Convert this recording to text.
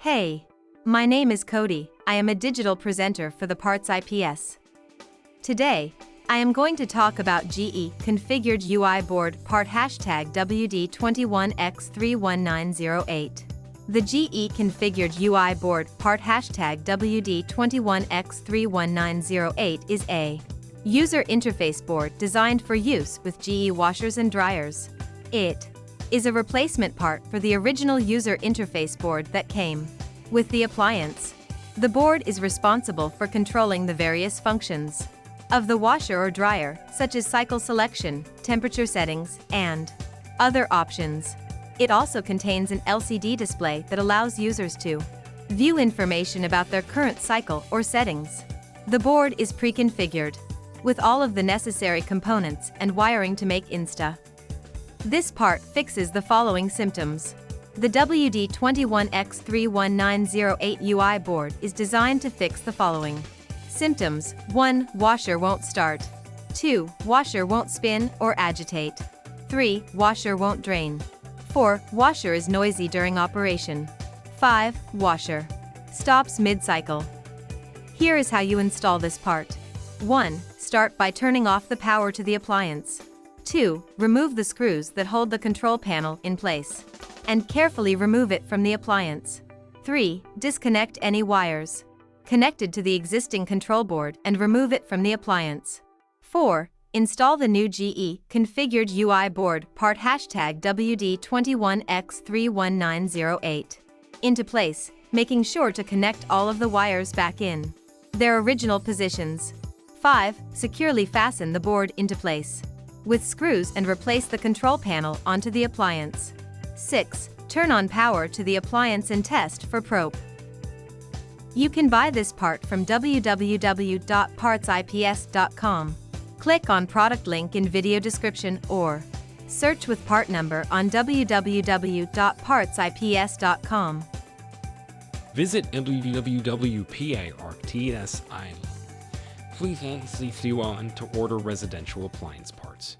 Hey, my name is Cody. I am a digital presenter for the PartsIPS. Today, I am going to talk about GE Configured UI Board Part #WD21X31908. The GE Configured UI Board Part #WD21X31908 is a user interface board designed for use with GE washers and dryers. It is a replacement part for the original user interface board that came with the appliance. The board is responsible for controlling the various functions of the washer or dryer, such as cycle selection, temperature settings, and other options. It also contains an LCD display that allows users to view information about their current cycle or settings. The board is pre-configured with all of the necessary components and wiring to make Insta. This part fixes the following symptoms. The WD21X31908 UI board is designed to fix the following symptoms. 1. Washer won't start. 2. Washer won't spin or agitate. 3. Washer won't drain. 4. Washer is noisy during operation. 5. Washer stops mid-cycle. Here is how you install this part. 1. Start by turning off the power to the appliance. 2. Remove the screws that hold the control panel in place and carefully remove it from the appliance. 3. Disconnect any wires connected to the existing control board and remove it from the appliance. 4. Install the new GE Configured UI Board Part #WD21X31908 into place, making sure to connect all of the wires back in their original positions. 5. Securely fasten the board into place with screws and replace the control panel onto the appliance. 6. Turn on power to the appliance and test for probe. You can buy this part from www.partsips.com. Click on product link in video description or search with part number on www.partsips.com. Visit www.parts.ip. Please see on to order residential appliance parts.